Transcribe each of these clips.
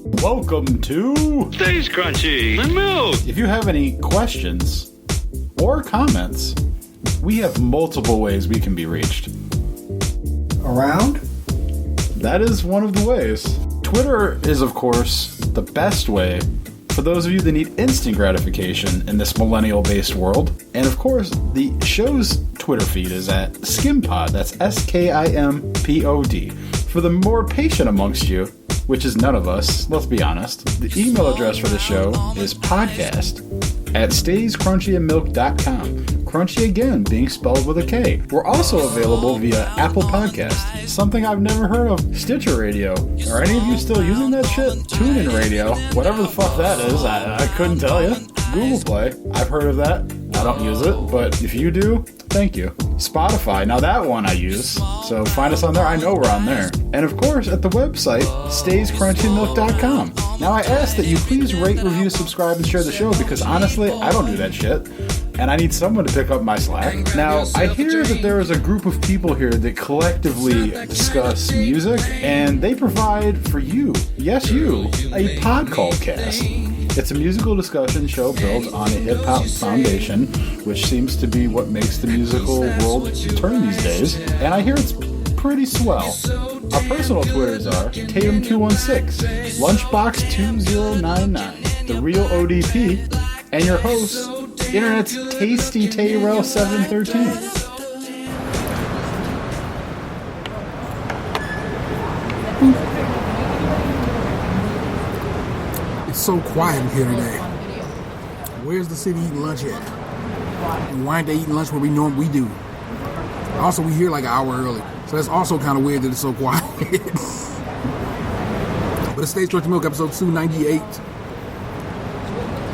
Welcome to Stays Crunchy and Milk. If you have any questions or comments, we have multiple ways we can be reached. Around? That is one of the ways. Twitter is, of course, the best way for those of you that need instant gratification in this millennial-based world. And, of course, the show's Twitter feed is at Skimpod. That's Skimpod. For the more patient amongst you, which is none of us, let's be honest, the email address for the show is podcast@stayscrunchyandmilk.com. Crunchy again, being spelled with a K. We're also available via Apple Podcast, something I've never heard of, Stitcher Radio. Are any of you still using that shit? TuneIn Radio, whatever the fuck that is, I couldn't tell you. Google Play, I've heard of that. I don't use it, but if you do, thank you. Spotify, now that one I use, so find us on there. I know we're on there. And of course, at the website, stayscrunchyandmilk.com. Now I ask that you please rate, review, subscribe, and share the show, because honestly, I don't do that shit. And I need someone to pick up my slack. Now, I hear that there is a group of people here that collectively discuss music, and they provide for you, yes you, a pod called Cast. It's a musical discussion show built on a hip-hop foundation, which seems to be what makes the musical world turn these days, and I hear it's pretty swell. Our personal Twitters are Tatum216, Lunchbox2099, The Real ODP, and your host, Internet's Tasty Tayrell 713. It's so quiet here today. Where's the city eating lunch at? And why aren't they eating lunch where we do? Also, we here like an hour early, so that's also kind of weird that it's so quiet. But it Stays Crunchy Milk, episode 298.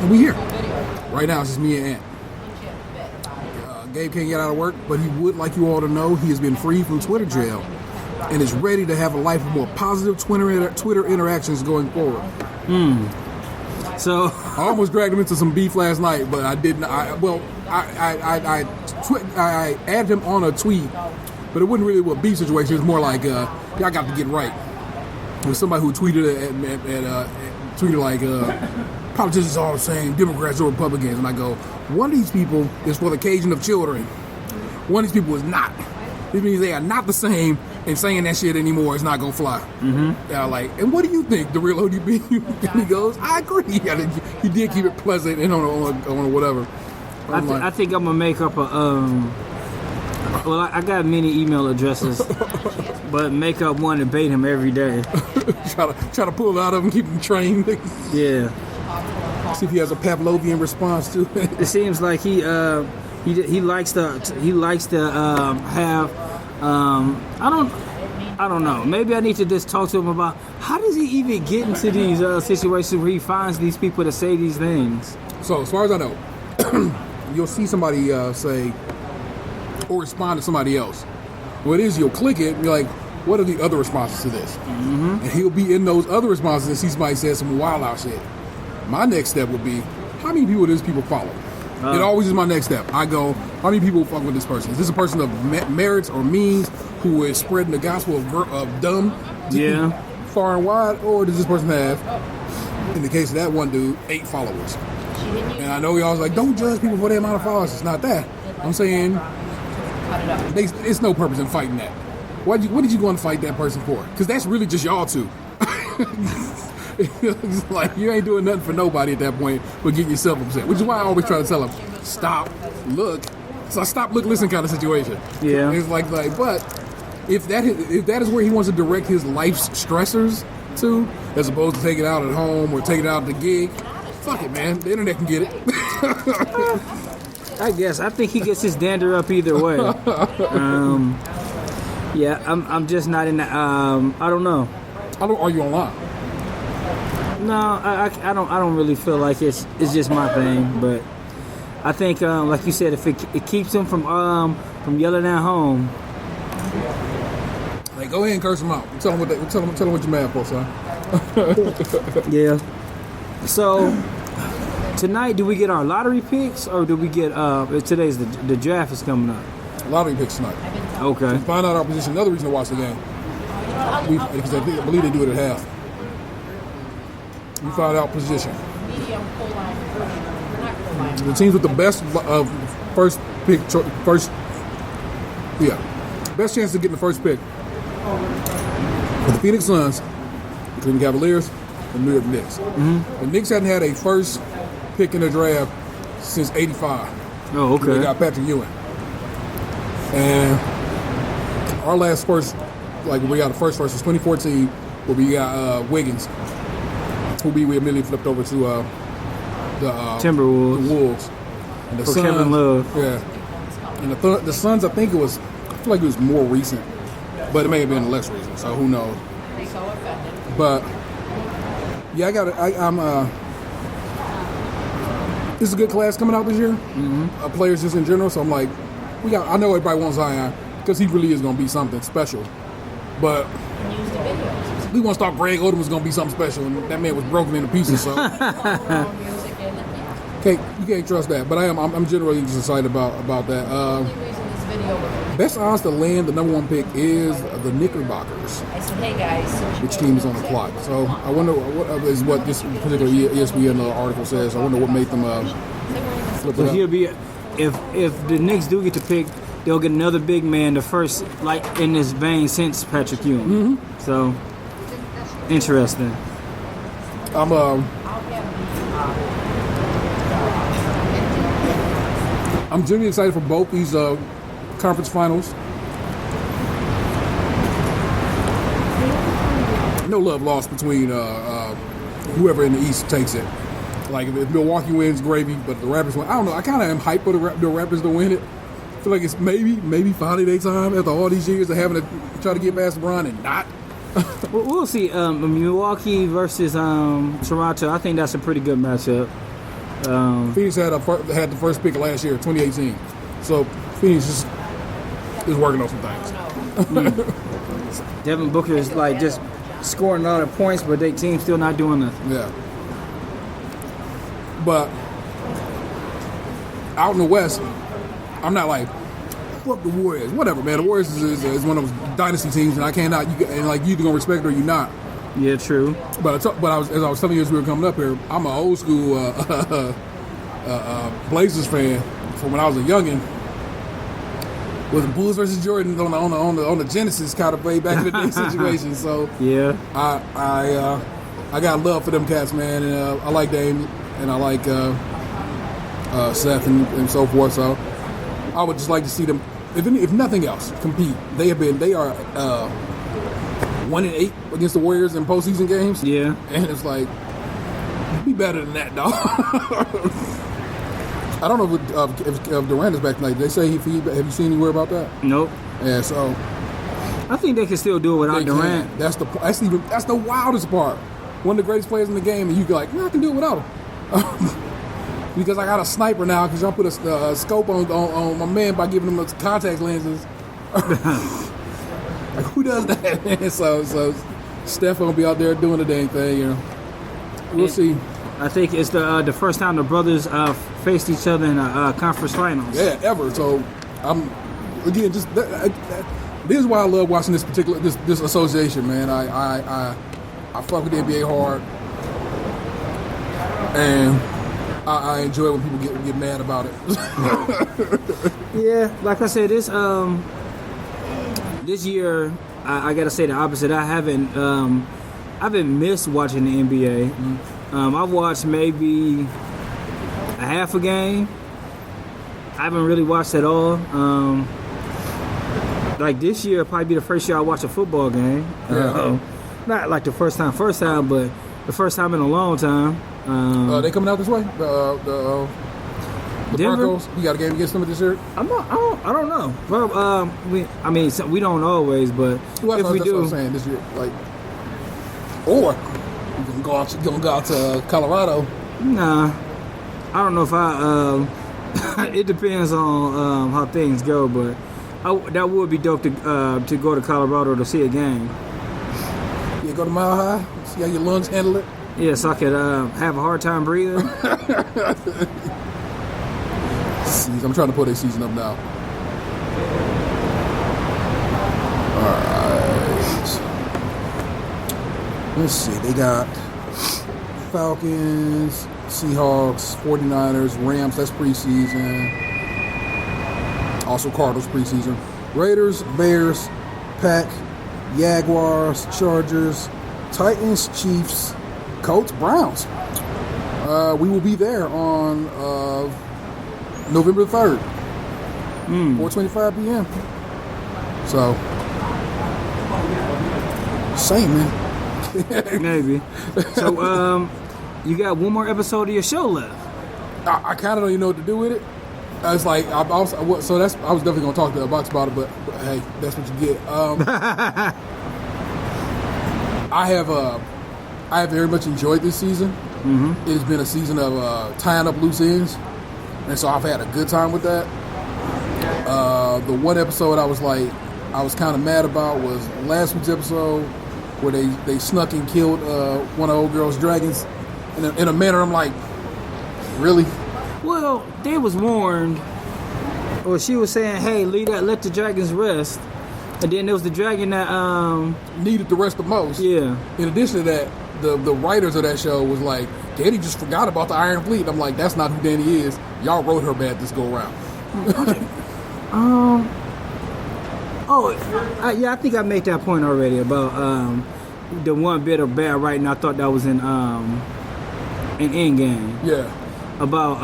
And we here. Right now, it's just me and Ant. Gabe can't get out of work, but he would like you all to know he has been freed from Twitter jail and is ready to have a life of more positive Twitter interactions going forward. So I almost dragged him into some beef last night, but I didn't. I added him on a tweet, but it wasn't really a beef situation. It was more like, I got to get right. It was somebody who tweeted like, politicians are all the same, Democrats or Republicans. And I go, one of these people is for the occasion of children. One of these people is not. This means they are not the same, and saying that shit anymore is not going to fly. Mm-hmm. And what do you think, the real ODB? And he goes, I agree. He did keep it pleasant and on a whatever. I think I'm going to make up I got many email addresses, but make up one and bait him every day. try to pull out of him, keep him trained. Yeah. See if he has a Pavlovian response to it. It seems like he likes to have I don't know. Maybe I need to just talk to him about how does he even get into these situations where he finds these people to say these things. So as far as I know, you'll see somebody say or respond to somebody else. What it is, you'll click it and you're like, what are the other responses to this? Mm-hmm. And he'll be in those other responses and see somebody say some wild out shit. My next step would be, how many people do these people follow? It always is my next step. I go, how many people fuck with this person? Is this a person of merits or means who is spreading the gospel of dumb far and wide? Or does this person have, in the case of that one dude, 8 followers? And I know y'all like, don't judge people for their amount of followers. It's not that. I'm saying, it's no purpose in fighting that. What did you go and fight that person for? Because that's really just y'all two. It's like you ain't doing nothing for nobody at that point but getting yourself upset, which is why I always try to tell them, stop, look. So I stop, look, listen kind of situation. Yeah. It's like but if that is where he wants to direct his life's stressors to, as opposed to take it out at home or take it out at the gig, fuck it, man. The internet can get it. I guess. I think he gets his dander up either way. Yeah, I'm just not in the, I don't know. Are you online? No, I don't really feel like it's just my thing, but I think like you said, if it keeps him from yelling at home. Like, go ahead and curse him out. Tell him what you're mad for, son. Yeah. So tonight, do we get our lottery picks, or do we get today's the draft is coming up? Lottery picks tonight. Okay. To find out our position. Another reason to watch the game. Because I believe they do it at half. We found out position. The teams with the best first pick, best chance to get the first pick. The Phoenix Suns, the Cleveland Cavaliers, the New York Knicks. The Knicks hadn't had a first pick in the draft since '85. Oh, okay. They got Patrick Ewing. And our last first, like we got the first was 2014, where we got Wiggins, who we immediately flipped over to the Timberwolves. The Wolves. And the For Suns, Kevin Love. Yeah. And the Suns, I feel like it was more recent, but it may have been less recent, so who knows. But yeah, this is a good class coming out this year. Players just in general, so I'm like, I know everybody wants Zion because he really is going to be something special. But we want to start Greg Oden was going to be something special, and that man was broken into pieces. So you can't trust that. But I'm generally just excited about that. Best odds to land the number one pick is the Knickerbockers. I said, hey guys. Which team is on the clock? So I wonder what is what this particular ESPN article says. I wonder what made them flip it So up. he'll be if the Knicks do get to pick, they'll get another big man, the first like in this vein since Patrick Ewing. So interesting. I'm genuinely excited for both these conference finals. No love lost between whoever in the East takes it. Like if Milwaukee wins, gravy. But if the Raptors win, I don't know. I kind of am hyped for the Raptors to win it. I feel like it's maybe finally their time after all these years of having to try to get past LeBron and not. We'll see. Milwaukee versus Toronto. I think that's a pretty good matchup. Phoenix had the first pick last year, 2018. So Phoenix is working on some things. Devin Booker is like just scoring a lot of points, but their team's still not doing nothing. Yeah. But out in the West, I'm not like, fuck the Warriors. Whatever, man. The Warriors is one of those dynasty teams, and I cannot. You either gonna respect it or you not. Yeah, true. But as I was telling you as we were coming up here, I'm an old school Blazers fan from when I was a youngin'. With the Bulls versus Jordan on the Genesis kind of way back in the day situation. So yeah, I got love for them cats, man, and I like Dame and I like Seth and so forth. So I would just like to see them, if nothing else, compete. They are 1-8 against the Warriors in postseason games. Yeah, and it's like, be better than that, dog. I don't know if Durant is back tonight. They say have you seen anywhere about that? Nope. Yeah, so I think they can still do it without Durant. That's the wildest part. One of the greatest players in the game, and you go like, I can do it without him. Because I got a sniper now. Because y'all put a scope on my man by giving him contact lenses. Like, who does that? so Steph gonna be out there doing the dang thing. You know, we'll see. I think it's the first time the brothers faced each other in a conference finals. Yeah, ever. So I'm again just this is why I love watching this particular this association, man. I fuck with the NBA hard, and I enjoy when people get mad about it. Yeah, like I said, this year I gotta say the opposite. I haven't missed watching the NBA. I've watched maybe a half a game. I haven't really watched at all. Like this year, probably be the first year I watched a football game. Not like the first time, but the first time in a long time. They coming out this way? The Denver? Broncos. You got a game against them this year? I don't know. Well, we don't always, but Well, if we that's do, what I'm saying this year, like, or you're gonna go out to Colorado. nah. I don't know if I. It depends on how things go, but that would be dope to go to Colorado to see a game. You go to Mile High, see how your lungs handle it. Yeah, so I could have a hard time breathing. I'm trying to put a season up now. Alright. Let's see, they got Falcons, Seahawks, 49ers, Rams, that's preseason. Also Cardinals preseason. Raiders, Bears, Pack, Jaguars, Chargers, Titans, Chiefs, Colts, Browns. We will be there on November 3rd, 4:25 p.m. So, same, man. Maybe. So, you got one more episode of your show left. I kind of don't even know what to do with it. I was like, I was definitely gonna talk to the box about it, but hey, that's what you get. I have very much enjoyed this season. Mm-hmm. It has been a season of tying up loose ends, and so I've had a good time with that. The one episode I was kind of mad about was last week's episode where they snuck and killed one of old girl's dragons in a manner I'm like, really? Well, they was warned, or she was saying, "Hey, let the dragons rest," and then there was the dragon that needed the rest the most. Yeah. In addition to that, the writers of that show was like, Danny just forgot about the Iron Fleet. I'm like, that's not who Danny is. Y'all wrote her bad this go around. Yeah, I think I made that point already about the one bit of bad writing. I thought that was in Endgame. Yeah. About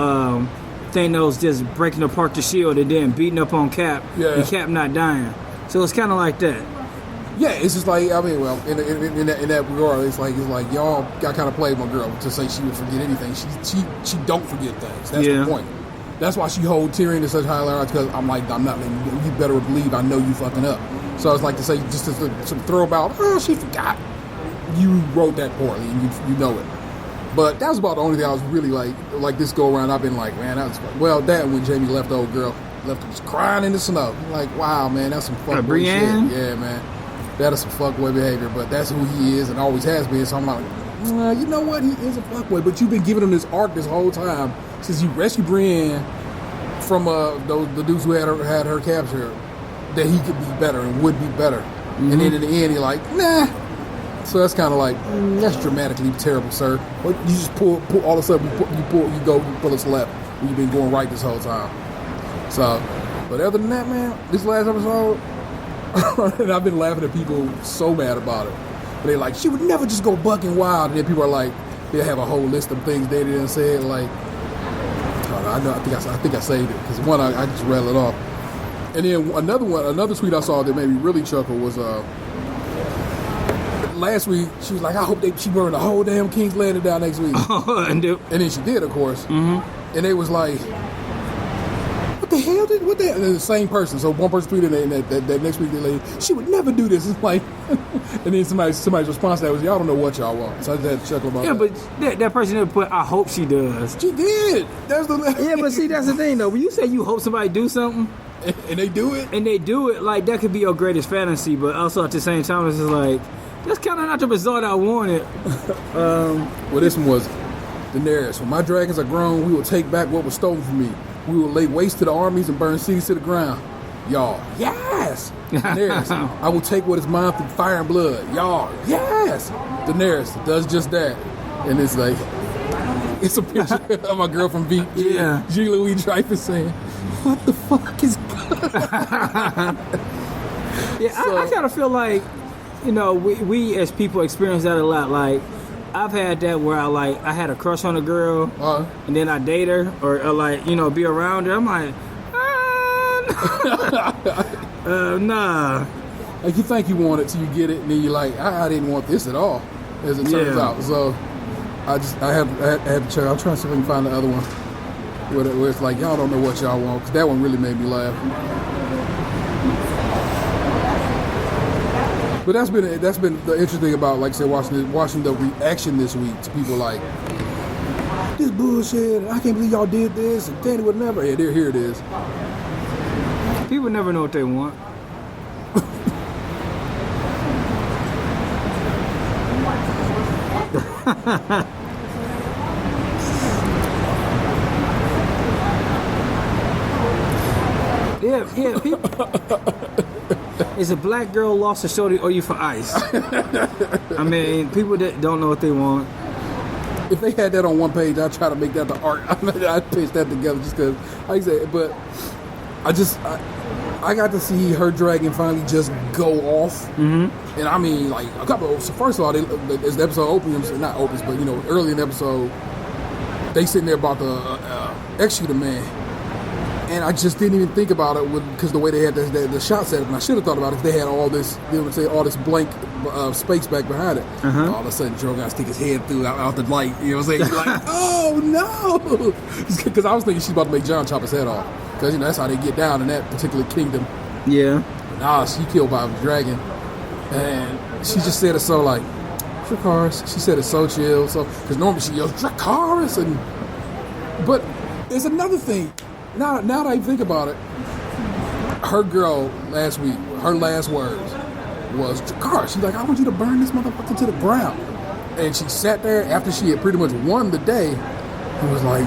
Thanos just breaking apart the shield and then beating up on Cap, and Cap not dying. So it's kind of like that. Yeah, it's just like, I mean, well, in that regard, it's like y'all got kind of played my girl to say she would forget anything. She don't forget things. That's the point. That's why she holds Tyrion in such high regard, because I'm like, I'm not. You better believe I know you fucking up. So I was like to say, just to throw about, she forgot. You wrote that poorly, and you know it. But that was about the only thing I was really like this go around. I've been like, man, that was that when Jamie left the old girl, left her just crying in the snow. I'm like, wow, man, that's some fuckboy shit. Yeah, man, that is some fuckboy behavior. But that's who he is and always has been. So I'm like, you know what? He is a fuckboy. But you've been giving him this arc this whole time since you rescued Brienne from the dudes who had her captured, that he could be better and would be better. Mm-hmm. And then in the end, you're like, nah. So that's kind of like, that's dramatically terrible, sir. But you just pull all of a sudden, you pull us left when you've been going right this whole time. So, but other than that, man, this last episode, and I've been laughing at people so mad about it. They're like, she would never just go bucking wild. And then people are like, they have a whole list of things they didn't say. Like, I think I saved it because one I just rattled it off. And then another tweet I saw that made me really chuckle was last week, she was like, I hope she burned the whole damn King's Landing down next week. And then she did, of course. Mm-hmm. And they was like, what the hell? And they're the same person. So one person tweeted that next week, they like, she would never do this. It's like, and then somebody's response to that was, y'all don't know what y'all want. So I just had to chuckle about that. Yeah, but that person never put, I hope she does. She did. That's the Yeah, but see, that's the thing, though. When you say you hope somebody do something, and they do it, like, that could be your greatest fantasy, but also at the same time, it's just like, that's kind of not the result I wanted. Well, this one was Daenerys. When my dragons are grown, we will take back what was stolen from me. We will lay waste to the armies and burn cities to the ground. Y'all, yes! Daenerys, I will take what is mine through fire and blood. Y'all, yes! Daenerys does just that. And it's like, it's a picture of my girl from Veep. Yeah. G. Louis Dreyfus saying, what the fuck is I kind of feel like, you know, we as people experience that a lot. Like, I've had that where I had a crush on a girl, and then I date her, or like, you know, be around her. I'm like, nah. Like, you think you want it till you get it, and then you're like, I didn't want this at all, as it turns out. So I have to check. I'm trying to see if I can find the other one where it's like, y'all don't know what y'all want, because that one really made me laugh. But that's been the interesting thing about, like I said, watching the reaction this week to people like, this bullshit, I can't believe y'all did this, and Danny would never. Yeah, here it is. People never know what they want. Yeah, people. Is a black girl lost a shorty or you for ice? I mean, people that don't know what they want. if they had that on one page, I'd try to make that the art. I'd paste that together just because, like I said, but I got to see her dragon finally just go off. Mm-hmm. And I mean, like, a couple so first of all, as the episode opens, not opens, but, you know, early in the episode, they sitting there about to execute a man. And I just didn't even think about it because the way they had the shot set up. And I should have thought about it if they had all this, you know, say all this blank space back behind it. Uh-huh. All of a sudden, Drogon stick his head through out the light. You know what I'm saying? Like, oh no! Because I was thinking she's about to make Jon chop his head off. Because, you know, that's how they get down in that particular kingdom. Yeah. But nah, she killed by a dragon, and she just said it so like Dracarys. She said it so chill. So because normally she yells Dracarys, but there's another thing. Now that I think about it, her girl last week, her last words was, Dracarys, she's like, I want you to burn this motherfucker to the ground. And she sat there after she had pretty much won the day and was like,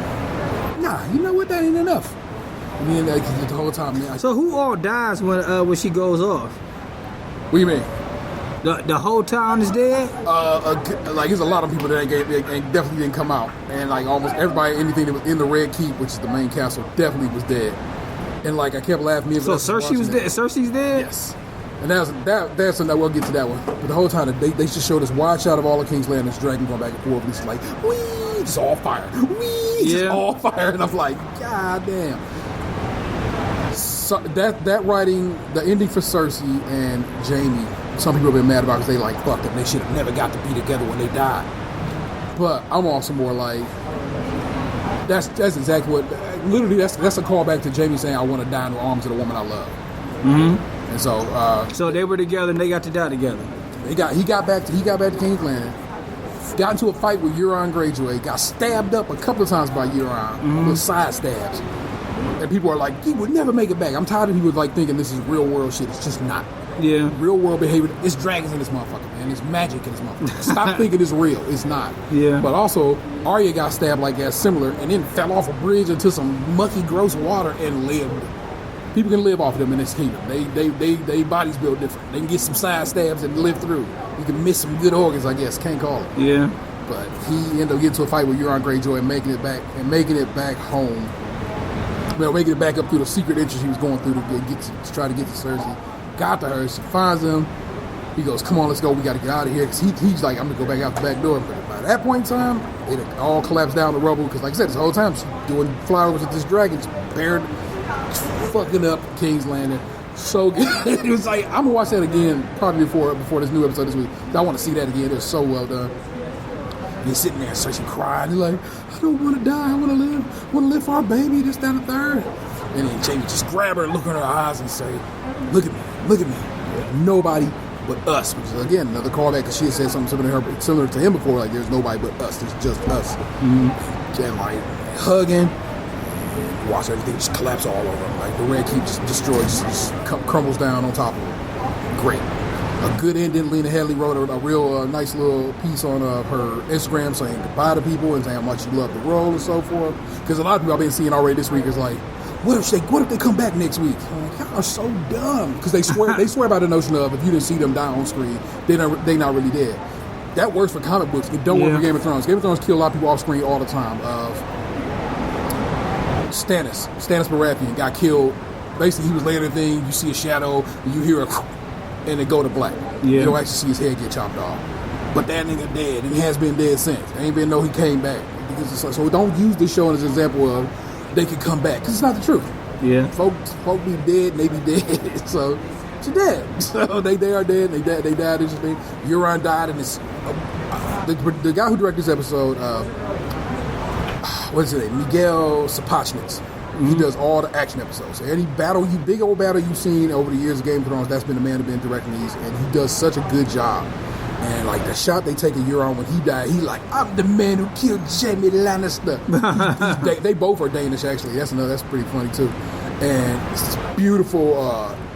nah, you know what, that ain't enough. And then like, the whole time, man. So who all dies when she goes off? What do you mean? The whole town is dead? Like, there's a lot of people that ain't definitely didn't come out. And, like, almost everybody, anything that was in the Red Keep, which is the main castle, definitely was dead. And, like, I kept laughing. So Cersei was dead? Cersei's dead? Yes. And that's we'll get to that one. But the whole time, they just showed this wide shot of all of King's Landing, this dragon going back and forth. And it's like, whee, just all fire. Whee, just all fire. And I'm like, God damn. So that writing, the ending for Cersei and Jaime, some people have been mad about because they like, fuck them. They should have never got to be together when they died. But I'm also more like, that's exactly what, literally that's a callback to Jaime saying, I want to die in the arms of the woman I love. Mm-hmm. And so, so they were together and they got to die together. He got back to King's Landing, got into a fight with Euron Greyjoy, got stabbed up a couple of times by Euron with side stabs. And people are like, he would never make it back. I'm tired of people like thinking this is real world shit. It's just not. Yeah. Real world behavior. It's dragons in this motherfucker, man. It's magic in this motherfucker. Stop thinking it's real. It's not. Yeah. But also, Arya got stabbed like that, similar, and then fell off a bridge into some mucky, gross water and lived. People can live off of them in this kingdom. They bodies built different. They can get some side stabs and live through. You can miss some good organs, I guess. Can't call it. Yeah. But he ended up getting to a fight with Euron Greyjoy and making it back home. Well, making it back up through the secret entrance he was going through to try to get to Cersei. Got to her, she finds him. He goes, come on, let's go, we got to get out of here. Because he's like, I'm going to go back out the back door. But by that point in time, it all collapsed down the rubble. Because like I said, this whole time, she's doing flyovers with this dragon. Fucking up King's Landing. So good. It was like, I'm going to watch that again probably before this new episode this week. I want to see that again. It was so well done. And he's sitting there, Cersei crying. He's like, I don't want to die. I want to live. I want to live for our baby. This, that, and the third. And then Jaime just grab her and look in her eyes and say, look at me. Nobody but us. Which is, again, another callback because she had said something similar to him before. Like, there's nobody but us. There's just us. Mm-hmm. And, like, hugging. And watch everything just collapse all over him. Like, the Red Keep just destroys, just crumbles down on top of him. Great. A good ending. Lena Headey wrote a real nice little piece on her Instagram saying goodbye to people and saying how much she loved the role and so forth. Because a lot of people I've been seeing already this week is like, what if they come back next week? I'm like, y'all are so dumb. Because they swear by the notion of if you didn't see them die on screen, they not really dead. That works for comic books. It don't work for Game of Thrones. Game of Thrones kill a lot of people off screen all the time. Stannis Baratheon got killed. Basically, he was laying in the thing. You see a shadow, and you hear a and it go to black. Yeah. You don't actually see his head get chopped off. But that nigga dead, and he has been dead since. Ain't been no he came back. So don't use this show as an example of they could come back, because it's not the truth. Yeah. Folk be dead, and they be dead. So you're dead. So they are dead, and they died. Interesting. Euron died, and it's the guy who directed this episode. What's his name? Miguel Sapochnik. He does all the action episodes. So any big old battle you've seen over the years of Game of Thrones, that's been the man who's been directing these, and he does such a good job. And like the shot they take of Euron when he died, he like, I'm the man who killed Jaime Lannister. They both are Danish actually. That's pretty funny too. And it's this beautiful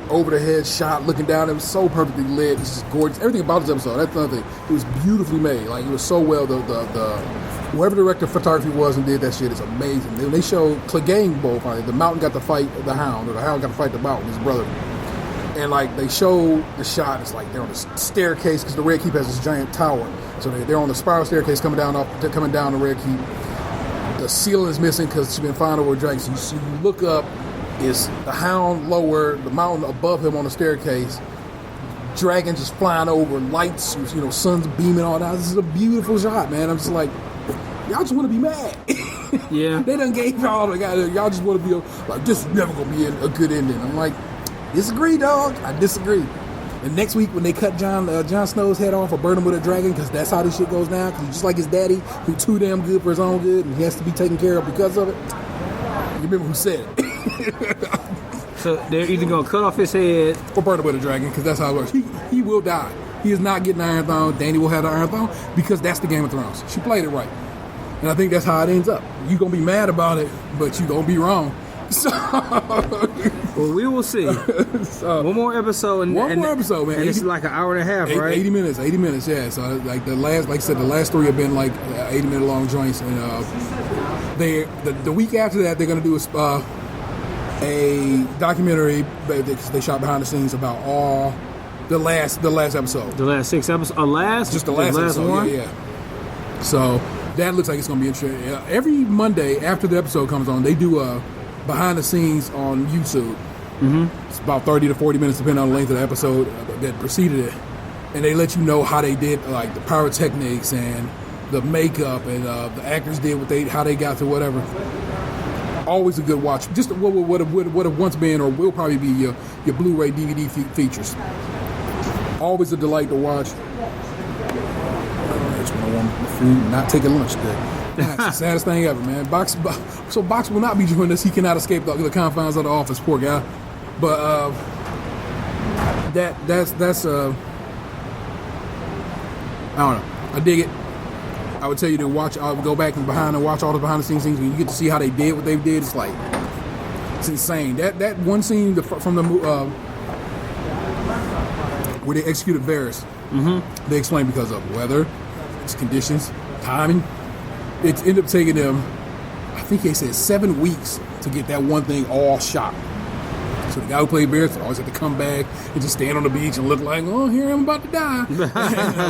over the head shot looking down. It was so perfectly lit. It's just gorgeous. Everything about this episode, that's another thing. It was beautifully made. Like it was so well. Whoever the director of photography was and did that shit is amazing. They showed Clegane both. The Mountain got to fight the Hound, or the Hound got to fight the Mountain, his brother. And like they show the shot, it's like they're on the staircase because the Red Keep has this giant tower. So they're on the spiral staircase coming down the Red Keep. The ceiling is missing because she's been found over a dragon. So you look up, is the Hound lower, the mountain above him on the staircase. Dragon just flying over, lights, sun's beaming all that. This is a beautiful shot, man. I'm just like, y'all just want to be mad. Yeah. They done gave y'all y'all just want to be like, this is never gonna be a good ending. I'm like, disagree, dog. I disagree. And next week when they cut Jon Snow's head off or burn him with a dragon, because that's how this shit goes down, because he's just like his daddy, who too damn good for his own good, and he has to be taken care of because of it. You remember who said it. So they're either going to cut off his head or burn him with a dragon, because that's how it works. He will die. He is not getting the Iron Throne. Dany will have the Iron Throne, because that's the Game of Thrones. She played it right. And I think that's how it ends up. You're going to be mad about it, but you're going to be wrong. So, well, we will see. One more episode. One more episode, man. And it's like an hour and a half, right? 80 minutes, yeah. So like the last 3 have been like 80-minute long joints. And the week after that, they're going to do a documentary they shot behind the scenes about all the last episode. The last 6 episodes? Just the last episode, one? Yeah. So that looks like it's going to be interesting. Every Monday after the episode comes on, they do a behind the scenes on YouTube. Mm-hmm. It's about 30 to 40 minutes, depending on the length of the episode that preceded it. And they let you know how they did, like the pyrotechnics and the makeup, and the actors did how they got to whatever. Always a good watch. Just what have once been or will probably be your Blu-ray DVD features. Always a delight to watch. I just want to warm up the food, not take a lunch today. That's the saddest thing ever, man. Box will not be joining us. He cannot escape the confines of the office, poor guy. But that's I don't know. I dig it. I would tell you to watch. I would go back and watch all the behind the scenes things. When you get to see how they did what they did, it's like it's insane. That one scene from the where they executed Varys, they explained because of weather, its conditions, timing. It ended up taking them, I think they said 7 weeks to get that one thing all shot. So the guy who played Varys always had to come back and just stand on the beach and look like, oh, here I'm about to die.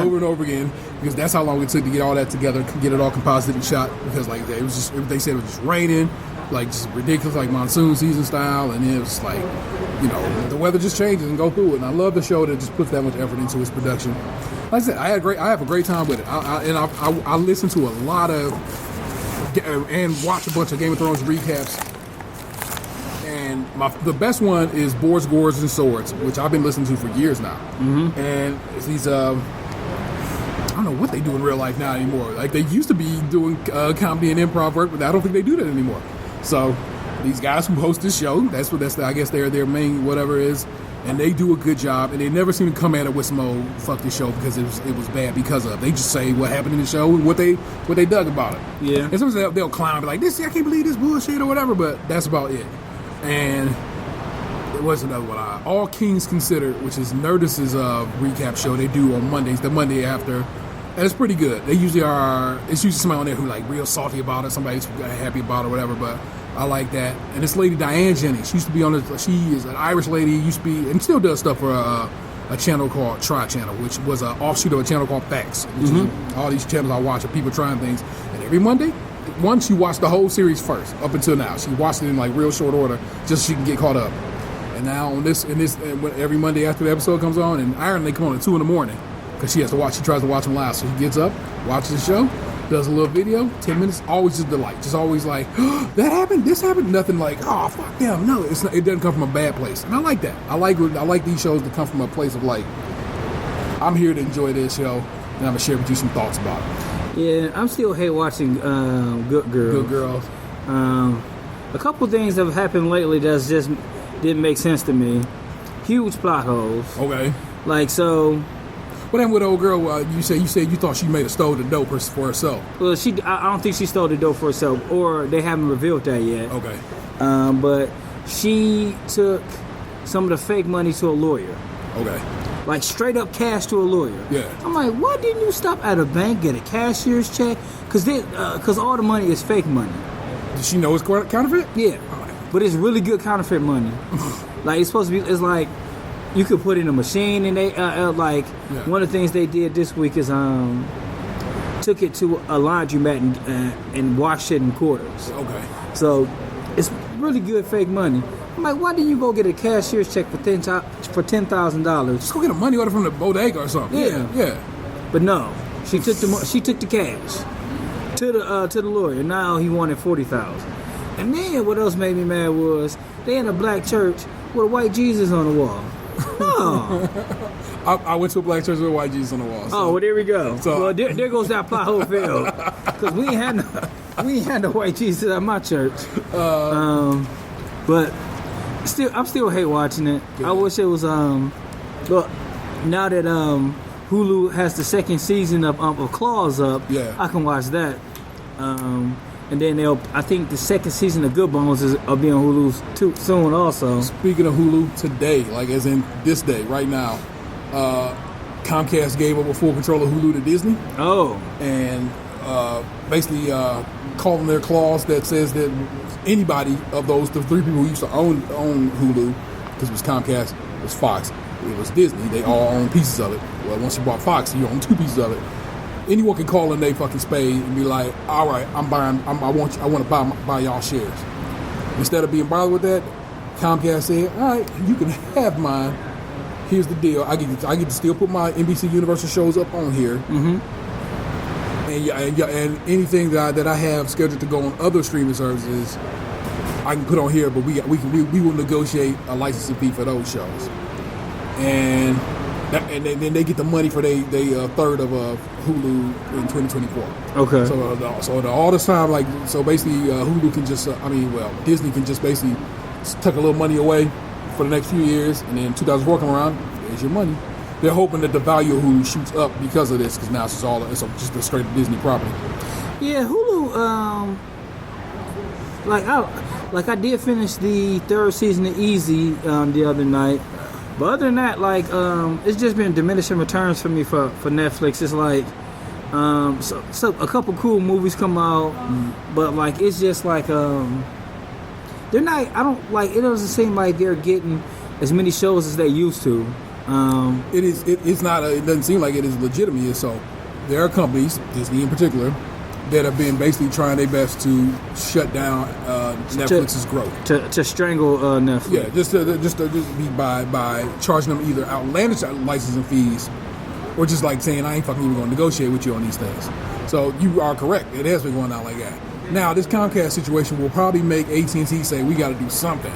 Over and over again. Because that's how long it took to get all that together, get it all composited and shot. Because like it was just, they said it was just raining, like just ridiculous, like monsoon season style. And it was like, the weather just changes and go through it. And I love the show that just puts that much effort into its production. Like I said, I have a great time with it. I listen to a lot of and watch a bunch of Game of Thrones recaps. And the best one is Boards, Gourds, and Swords, which I've been listening to for years now. Mm-hmm. And these I don't know what they do in real life now anymore. Like they used to be doing comedy and improv work, but I don't think they do that anymore. So these guys who host this show, I guess they're their main whatever is. And they do a good job, and they never seem to come at it with some old fuck this show because it was bad because of. They just say what happened in the show and what they dug about it. Yeah. And sometimes they'll clown and be like, I can't believe this bullshit or whatever, but that's about it. And it was another one. All Kings Considered, which is Nerdist's recap show they do on Mondays, the Monday after. And it's pretty good. It's usually somebody on there who like real salty about it, somebody who's happy about it or whatever, but I like that. And this lady, Diane Jennings, she used to be she is an Irish lady, used to be, and still does stuff for a channel called Try Channel, which was an offshoot of a channel called Facts, which is all these channels I watch of people trying things. And every Monday, once she watched the whole series first, up until now. She watched it in like real short order, just so she can get caught up. And now every Monday after the episode comes on, in Ireland they come on at 2 a.m, because she tries to watch them live. So she gets up, watches the show, does a little video, 10 minutes, always just delight. Just always like, oh, that happened, this happened, nothing like, oh, fuck them. No, it doesn't come from a bad place. And I like that. I like these shows that come from a place of like, I'm here to enjoy this show, and I'm going to share with you some thoughts about it. Yeah, I'm still hate watching Good Girls. Good Girls. A couple things have happened lately that just didn't make sense to me. Huge plot holes. Okay. Like, so... What happened with the old girl? You said you thought she may have stole the dope for herself. Well, I don't think she stole the dope for herself, or they haven't revealed that yet. Okay. But she took some of the fake money to a lawyer. Okay. Like straight up cash to a lawyer. Yeah. I'm like, why didn't you stop at a bank, get a cashier's check? Because all the money is fake money. Does she know it's counterfeit? Yeah. But it's really good counterfeit money. Like it's supposed to be. It's like you could put in a machine, and they one of the things they did this week is took it to a laundromat and washed it in quarters. Okay. So it's really good fake money. I'm like, why didn't you go get a cashier's check for $10,000? Just go get a money order from the bodega or something. Yeah. But no, she took the cash to the lawyer. Now he wanted $40,000. And then what else made me mad was they in a black church with a white Jesus on the wall. No. I went to a black church with a white Jesus on the wall. So. Oh, well, there we go. So, well, there goes that plot hole failed. Because we ain't had no white Jesus at my church. But I'm still hate watching it. Good. I wish it was well, now that Hulu has the second season of Claws up, I can watch that. And then I think the second season of Good Bones will be on Hulu too soon also. Speaking of Hulu, today, like as in this day, right now, Comcast gave over full control of Hulu to Disney. Oh. And basically calling their clause that says that anybody of the three people who used to own Hulu, because it was Comcast, it was Fox, it was Disney, they all own pieces of it. Well, once you bought Fox, you own two pieces of it. Anyone can call in they fucking spade and be like, all right, I want to buy y'all shares. Instead of being bothered with that, Comcast said, all right, you can have mine. Here's the deal. I get to still put my NBC Universal shows up on here. Mm-hmm. And anything that I have scheduled to go on other streaming services, I can put on here, but we will negotiate a licensing fee for those shows. And then they get the money for they third of Hulu in 2024. Okay. So all this time, so basically Hulu can just Disney can just basically tuck a little money away for the next few years, and then 2004 come around, there's your money. They're hoping that the value of Hulu shoots up because of this, because now it's just a straight Disney property. Yeah, Hulu. I did finish the third season of Easy the other night. But other than that, it's just been diminishing returns for me for Netflix. It's like, so a couple cool movies come out, but it's just they're not. It doesn't seem like they're getting as many shows as they used to. It's not. It doesn't seem like it is legitimate. So there are companies, Disney in particular, that have been basically trying their best to shut down Netflix's growth. To strangle Netflix. Yeah, just be by charging them either outlandish licensing fees, or just saying I ain't fucking even going to negotiate with you on these things. So you are correct. It has been going out like that. Now this Comcast situation will probably make AT&T say we got to do something,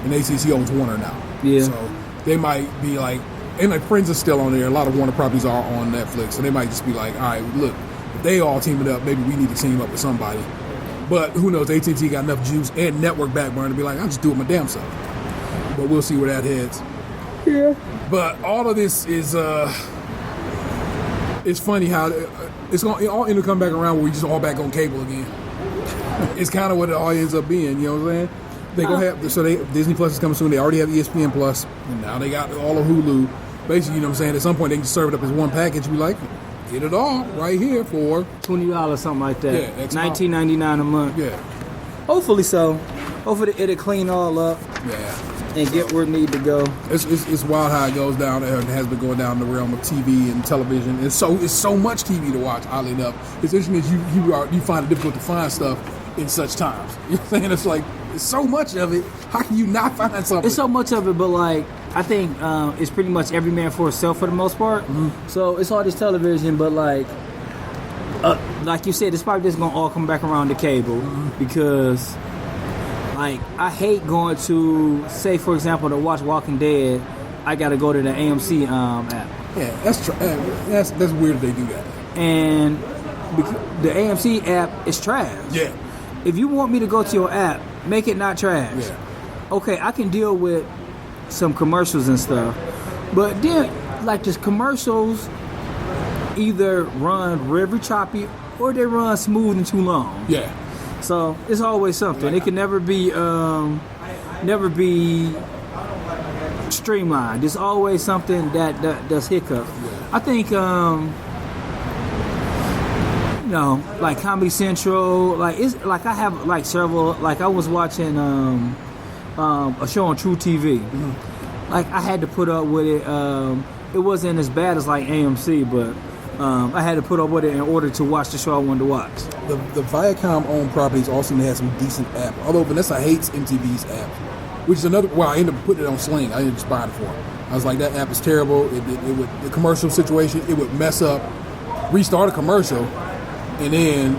and AT&T owns Warner now. Yeah. So they might be and Friends is still on there. A lot of Warner properties are on Netflix, so they might just be like, all right, look. They all teaming up. Maybe we need to team up with somebody. But who knows? AT&T got enough juice and network backbone to be like, I'll just do it my damn self. But we'll see where that heads. Yeah. But all of this is, it's funny how it's going to all end up come back around where we just all back on cable again. It's kind of what it all ends up being. You know what I'm saying? They gonna have Disney Plus is coming soon. They already have ESPN Plus, and now they got all of Hulu. Basically, you know what I'm saying? At some point, they can serve it up as one package. Be like, get it all right here for $20, something like that. Yeah, $19.99 a month. Yeah. Hopefully so. Hopefully it'll clean all up. Yeah. And get where it need to go. It's wild how it goes down. It has been going down the realm of TV and television. It's so much TV to watch. Oddly enough, it's interesting that you find it difficult to find stuff in such times. You know what I'm saying? It's like it's so much of it. How can you not find something? It's so much of it, but I think it's pretty much every man for himself for the most part. Mm-hmm. So it's all this television, but like you said, it's probably just gonna all come back around to cable because I hate going to, say for example, to watch Walking Dead. I gotta go to the AMC app. Yeah, that's weird that they do that. And the AMC app is trash. Yeah. If you want me to go to your app, make it not trash. Yeah. Okay, I can deal with some commercials and stuff, but then just commercials either run very choppy or they run smooth and too long. Yeah. So it's always something. It can never be streamlined. There's always something that does hiccup. Yeah. I think Comedy Central, it's I have several. I was watching a show on True TV, like I had to put up with it. It wasn't as bad as like AMC, but I had to put up with it in order to watch the show I wanted to watch. The Viacom owned properties also had some decent app. Although Vanessa hates MTV's app, which is another. Well, I ended up putting it on Sling. I ended up just buying it for her. I was like, that app is terrible. It would, the commercial situation, it would mess up, restart a commercial, and then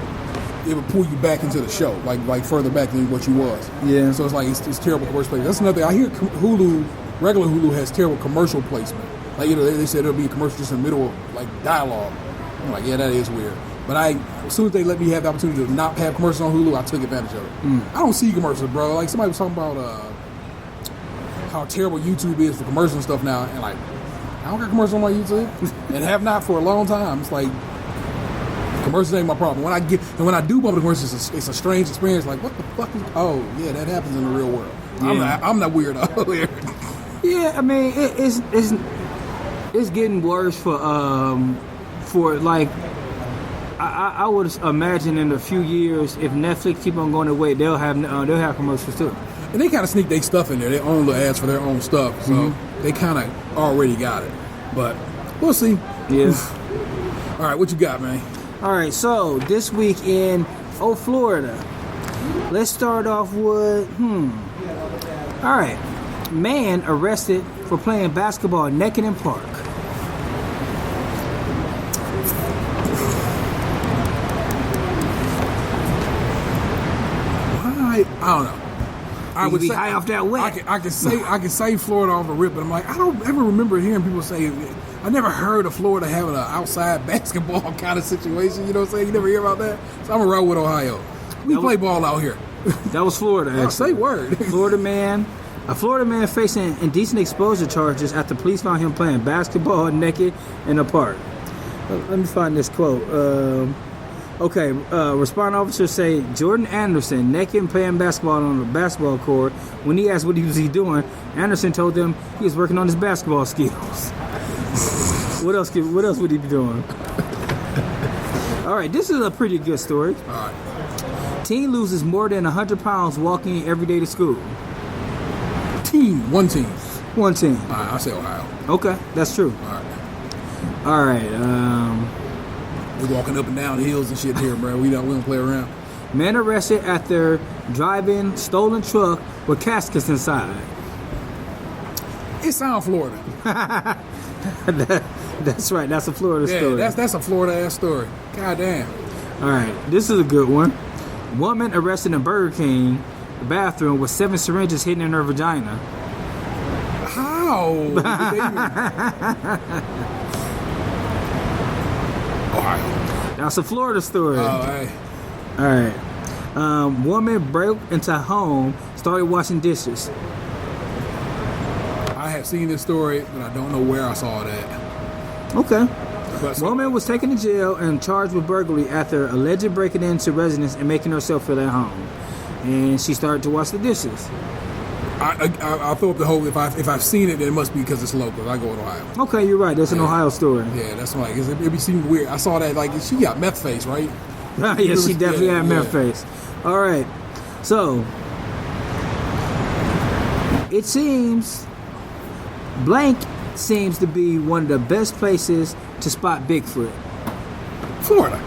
it would pull you back into the show, like further back than what you was. Yeah. So it's like it's terrible commercial placement. That's another thing. I hear Hulu, regular Hulu has terrible commercial placement. Like, you know, they said there'll be a commercial just in the middle of like dialogue. I'm like, yeah, that is weird. But as soon as they let me have the opportunity to not have commercials on Hulu, I took advantage of it. I don't see commercials, bro. Like somebody was talking about how terrible YouTube is for commercials and stuff now, and like I don't got commercials on my YouTube, and have not for a long time. It's like commercials ain't my problem. When I do bump the commercials, it's a strange experience. Like, what the fuck is? Oh yeah, that happens in the real world. Yeah. I'm not weirdo here. Yeah, I mean it's getting worse for like I would imagine in a few years if Netflix keep on going away, they'll have commercials too. And they kind of sneak their stuff in there. They own the ads for their own stuff, so they kind of already got it. But we'll see. Yeah. All right, what you got, man? All right, so this week in Florida, let's start off with All right, man arrested for playing basketball naked in park. I don't know. I would be say, high off that wet. I can say Florida off the rip, but I'm like, I don't ever remember hearing people say. I never heard of Florida having an outside basketball kind of situation. You know what I'm saying? You never hear about that. So I'm gonna roll with Ohio. We play ball out here. That was Florida. Actually. Say word. A Florida man facing indecent exposure charges after police found him playing basketball naked in a park. Let me find this quote. Responding officers say Jordan Anderson naked and playing basketball on the basketball court. When he asked what he was doing, Anderson told them he was working on his basketball skills. What else would he be doing? All right, this is a pretty good story. All right. Teen loses more than 100 pounds walking every day to school. One team. One team. All right, I'll say Ohio. Okay, that's true. All right. We're walking up and down hills and shit here, bro. We don't play around. Men arrested after driving stolen truck with caskets inside. It sounds Florida. That's right. That's a Florida story. That's a Florida ass story. God damn. All right, this is a good one. Woman arrested in Burger King bathroom with 7 syringes hidden in her vagina. How? Ohio. That's a Florida story. Oh, hey. All right. Woman broke into home, started washing dishes. I have seen this story, but I don't know where I saw it at. Okay. But Woman was taken to jail and charged with burglary after alleged breaking into residence and making herself feel at home. And she started to wash the dishes. I throw up the whole. If I've seen it, then it must be because it's local. I go with Ohio. Okay, you're right. That's an Ohio story. Yeah, that's like it be seeming weird. I saw that like she got meth face, right? Yeah, she definitely had meth face. All right, so it seems blank seems to be one of the best places to spot Bigfoot. Florida.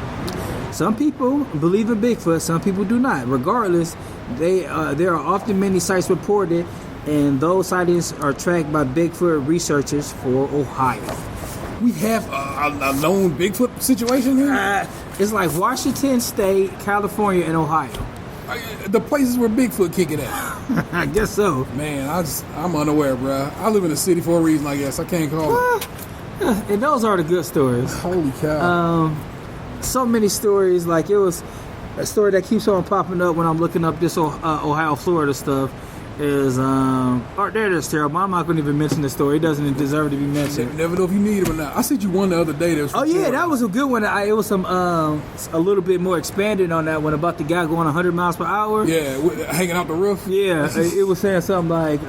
Some people believe in Bigfoot, some people do not. Regardless, there are often many sites reported, and those sightings are tracked by Bigfoot researchers for Ohio. We have a known Bigfoot situation here? It's like Washington State, California, and Ohio. The places where Bigfoot kick it at. I guess so. Man, I'm unaware, bro. I live in a city for a reason, I guess. I can't call it. And those are the good stories. Holy cow. So many stories. Like, it was a story that keeps on popping up when I'm looking up this Ohio, Florida stuff. Is there it is, terrible. I'm not going to even mention the story. It doesn't deserve to be mentioned. Never know if you need it or not. I sent you one the other day. That was that was a good one. It was some a little bit more expanded on that one about the guy going 100 miles per hour. Yeah, hanging out the roof. Yeah, it was saying something like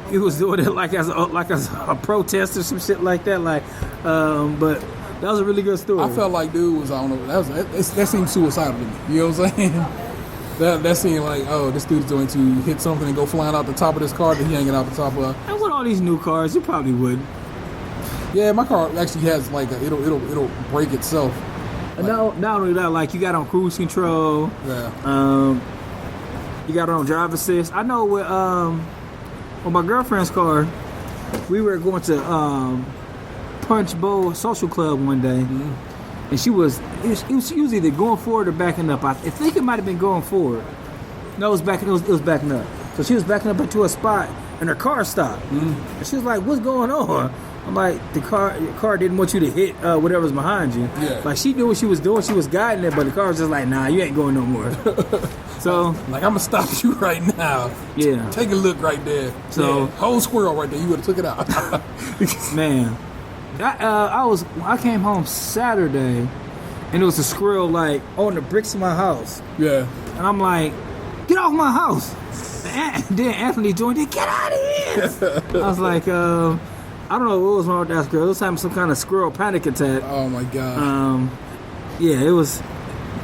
he was doing it like as a protest or some shit like that. But that was a really good story. I felt like dude was, I don't know, that seemed suicidal to me. You know what I'm saying? That seemed like, oh, this dude's going to hit something and go flying out the top of this car that he ain't get out the top of. And with all these new cars, you probably would. Yeah, my car actually has like it'll break itself. Like, not only that, like you got on cruise control. Yeah. You got on drive assist. I know with my girlfriend's car, we were going to Punch Bowl Social Club one day, and she was either going forward or backing up. I think it might have been going forward. No, it was backing. It was backing up. So she was backing up into a spot, and her car stopped. And she was like, "What's going on?" I'm like, your car didn't want you to hit whatever's behind you. Yeah. Like she knew what she was doing. She was guiding it, but the car was just like, nah, you ain't going no more. So like, I'm gonna stop you right now. Yeah. Take a look right there. So whole squirrel right there. You would have took it out. Man, I came home Saturday, and it was a squirrel like on the bricks of my house. Yeah. And I'm like, get off my house. And then Anthony joined in, get out of here. I was like, I don't know what was wrong with that squirrel. It was having some kind of squirrel panic attack. Oh my god. Yeah, it was.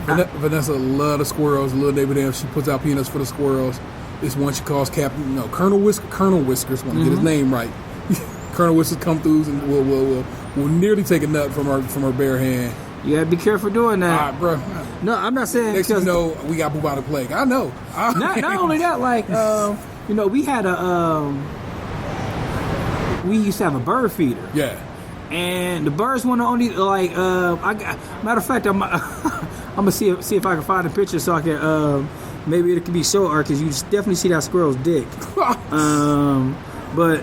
Vanessa loved the squirrels. Little neighbor, she puts out peanuts for the squirrels. This one she calls Captain, Colonel Whiskers. Want to get his name right. Colonel Whiskers come through and will nearly take a nut from her bare hand. You gotta be careful doing that. All right, bro. No, I'm not saying next because thing you know, we got bubonic plague. I know. Not only that, like we had we used to have a bird feeder. Yeah. And the birds want to only like matter of fact, I'm gonna see if I can find a picture so I can maybe it could be show art because you definitely see that squirrel's dick. But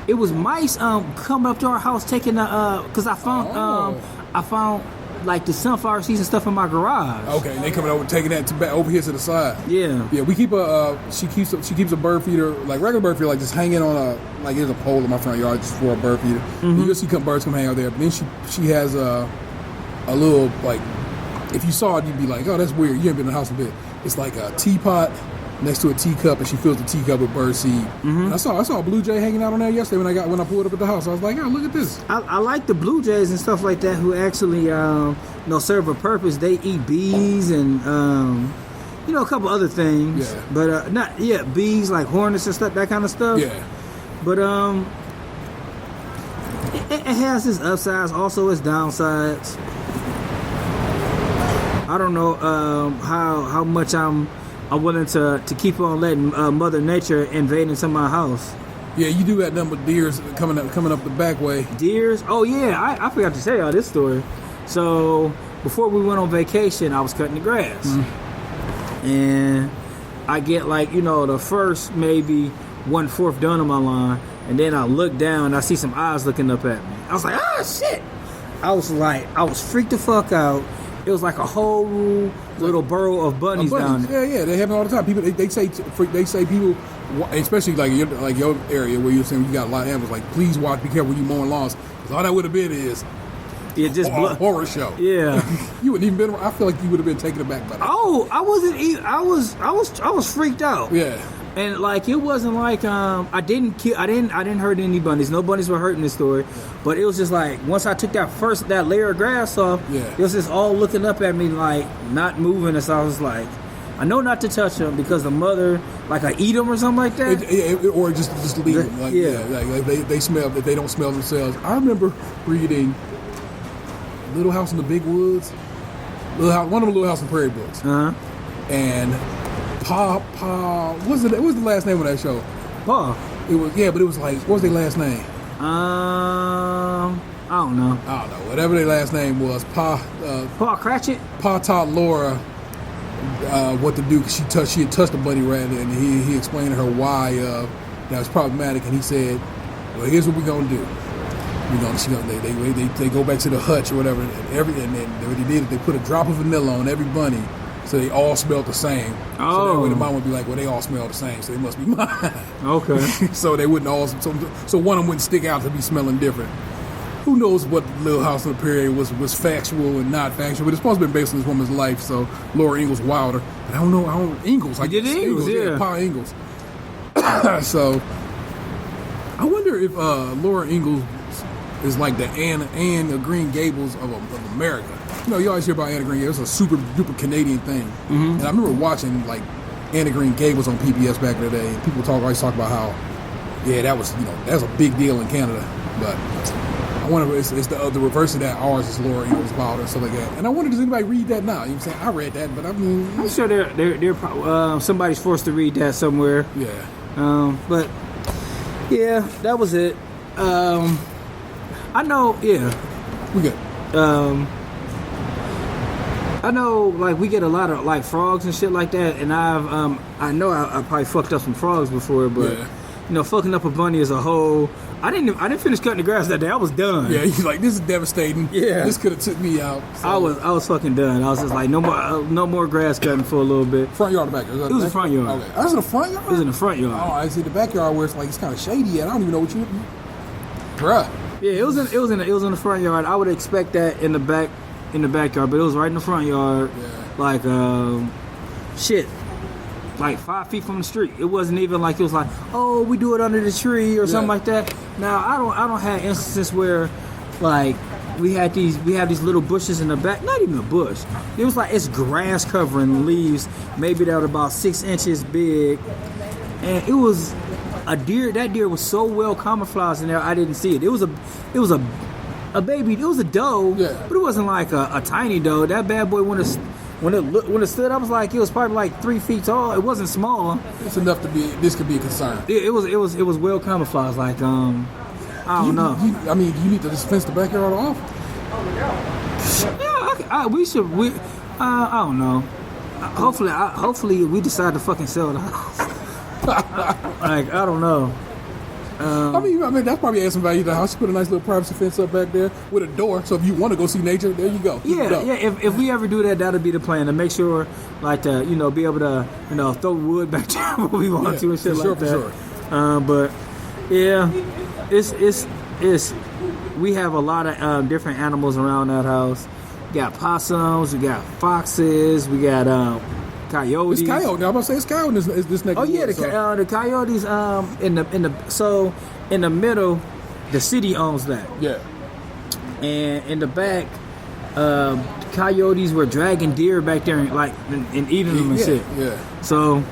it was mice coming up to our house taking the because I found like the sunflower seeds and stuff in my garage. Okay, they coming over taking that back over here to the side. Yeah. Yeah, we keep she keeps a bird feeder, like regular bird feeder, like just hanging on there's a pole in my front yard just for a bird feeder. You'll see birds come hang out there. But then she has a little, like, if you saw it, you'd be like, oh, that's weird. You ain't been in the house a bit. It's like a teapot next to a teacup, and she fills the teacup with bird seed. And I saw a blue jay hanging out on there yesterday when I pulled up at the house. I was like, oh, look at this. I like the blue jays and stuff like that who actually serve a purpose. They eat bees and a couple other things. Yeah. But bees like hornets and stuff, that kind of stuff. Yeah. But it has its upsides, also its downsides. I don't know how much I'm willing to keep on letting Mother Nature invade into my house. Yeah, you do got nothing but deers coming up the back way. Deers? Oh yeah, I forgot to tell y'all this story. So before we went on vacation, I was cutting the grass, and I get like the first maybe 1/4 done on my lawn, and then I look down and I see some eyes looking up at me. I was like, ah, shit! I was freaked the fuck out. It was like a whole little burrow of bunnies down there. Yeah, they happen all the time. People they say people, especially like your area where you're saying you got a lot of animals. Like, please watch, be careful when you mowing lawns, because all that would have been is just a horror show. Yeah, you wouldn't even been. I feel like you would have been taken aback by that. Oh, I wasn't. I was freaked out. Yeah. And like it wasn't like I didn't hurt any bunnies. No bunnies were hurt in this story, but it was just like once I took that layer of grass off, it was just all looking up at me like not moving. And so I was like, I know not to touch them because the mother like I eat them or something like that, or just leave them. Like, like they smell if they don't smell themselves. I remember reading Little House in the Big Woods, one of the Little House on Prairie books, and. Pa, what was the last name of that show? Pa. It was, but it was like, what was their last name? I don't know. Whatever their last name was. Pa Cratchit? Pa taught Laura what to do because she had touched a bunny rat, and he explained to her why that was problematic, and he said, well, here's what we're gonna do. They go back to the hutch or whatever, and what they did is they put a drop of vanilla on every bunny. So they all smelled the same. Oh. So that way the mom would be like, well, they all smell the same, so they must be mine. Okay. So they wouldn't all. So one of them wouldn't stick out to be smelling different. Who knows what Little House on the Prairie was factual and not factual, but it's supposed to be based on this woman's life. So Laura Ingalls Wilder. But I don't know. Ingalls. I did Ingalls, yeah. Pa Ingalls. So I wonder if Laura Ingalls is like the Anne of Green Gables of America. You know, you always hear about Anna Green. It was a super duper Canadian thing. And I remember watching like Anna Green Gabe was on PBS back in the day. And people always talk about how, yeah, that was a big deal in Canada. But I wonder if it's the reverse of that. Ours is Laura Ingalls Wilder and stuff like that. And I wonder, does anybody read that now? You know what I'm saying? I read that, but I mean, I'm sure they're somebody's forced to read that somewhere. Yeah. But yeah, that was it. I know. Yeah, We good. I know. Like we get a lot of like frogs and shit like that, and I know I probably fucked up some frogs before, but fucking up a bunny as a whole. I didn't finish cutting the grass that day. I was done. Yeah, he's like, this is devastating. Yeah, this could have took me out. So. I was fucking done. I was just like, no more grass cutting for a little bit. Front yard or backyard? It was the front yard. Okay, that was in the front yard. It was in the front yard. Oh, I see the backyard where it's like it's kind of shady. I don't even know what you, bruh. Yeah, it was in the front yard. I would expect that in the backyard, but it was right in the front yard. Yeah. Like like 5 feet from the street. It wasn't even like it was like, oh, we do it under the tree or something like that. Now I don't have instances where like we have these little bushes in the back. Not even a bush. It was like it's grass covering leaves, maybe that were about 6 inches big, and it was a deer. That deer was so well camouflaged in there, I didn't see it. It was a baby. It was a doe, but it wasn't like a tiny doe. That bad boy when it stood, I was like, it was probably like 3 feet tall. It wasn't small. It's enough to be. This could be a concern. It was well camouflaged. Like I don't know. I mean, you need to just fence the backyard off. Yeah, we should. I don't know. Hopefully, we decide to fucking sell the house. Like I don't know. I mean, that's probably adding some value to the house. You put a nice little privacy fence up back there with a door, so if you want to go see nature, there you go. Yeah. If we ever do that, that'll be the plan to make sure, like, to be able to, throw wood back there when we want to and shit like that. Sure. But yeah, it's we have a lot of different animals around that house. We got possums, we got foxes, we got coyotes. It's coyote. Now I'm about to say it's coyote in this next. Oh yeah, the coyotes. In the middle, the city owns that. Yeah. And in the back, coyotes were dragging deer back there and eating them and shit. Yeah. So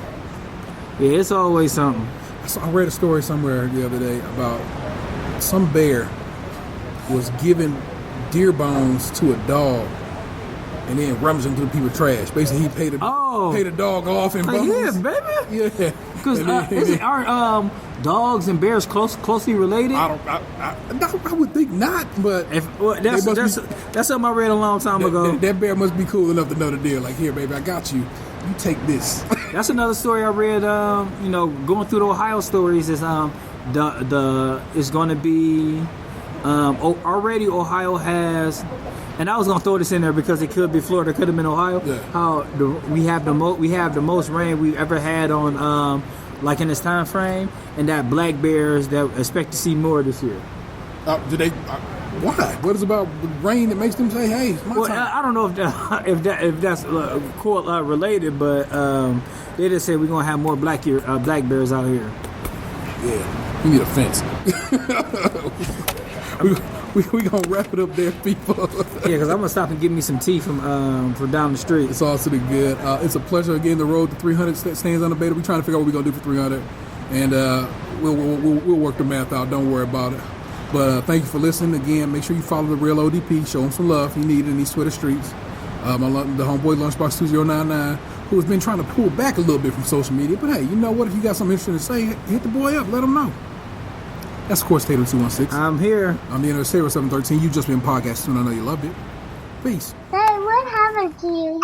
yeah, it's always something. I read a story somewhere the other day about some bear was giving deer bones to a dog. And then rummaging through people's trash. Basically, he paid a dog off and bones. Yeah, baby. Yeah. Because aren't dogs and bears closely related? I would think not, but that's something I read a long time ago. That bear must be cool enough to know the deal. Like, here, baby, I got you. You take this. That's another story I read. Going through the Ohio stories is it's going to be already Ohio has. And I was gonna throw this in there because it could be Florida, it could have been Ohio. Yeah. How we have the most rain we've ever had on like in this time frame, and that black bears that expect to see more this year. Do they? Why? What is about the rain that makes them say, "Hey, it's my time"? I don't know if that's related, but they just said we're gonna have more black bears out here. Yeah, we need a fence. We gonna wrap it up there, people. Yeah, because I'm gonna stop and get me some tea from down the street. It's all sitting good. It's a pleasure again. The road to 300 stands unabated. We're trying to figure out what we're gonna do for 300, and we'll work the math out. Don't worry about it. But thank you for listening again. Make sure you follow the real ODP. Show him some love. You need it in these Twitter streets. The homeboy Lunchbox 2099, who has been trying to pull back a little bit from social media. But hey, you know what? If you got something interesting to say, hit the boy up. Let him know. That's, of course, Tatum 216. I'm here. I'm the Inner 713. You've just been podcasting, and I know you loved it. Peace. Hey, what happened to you?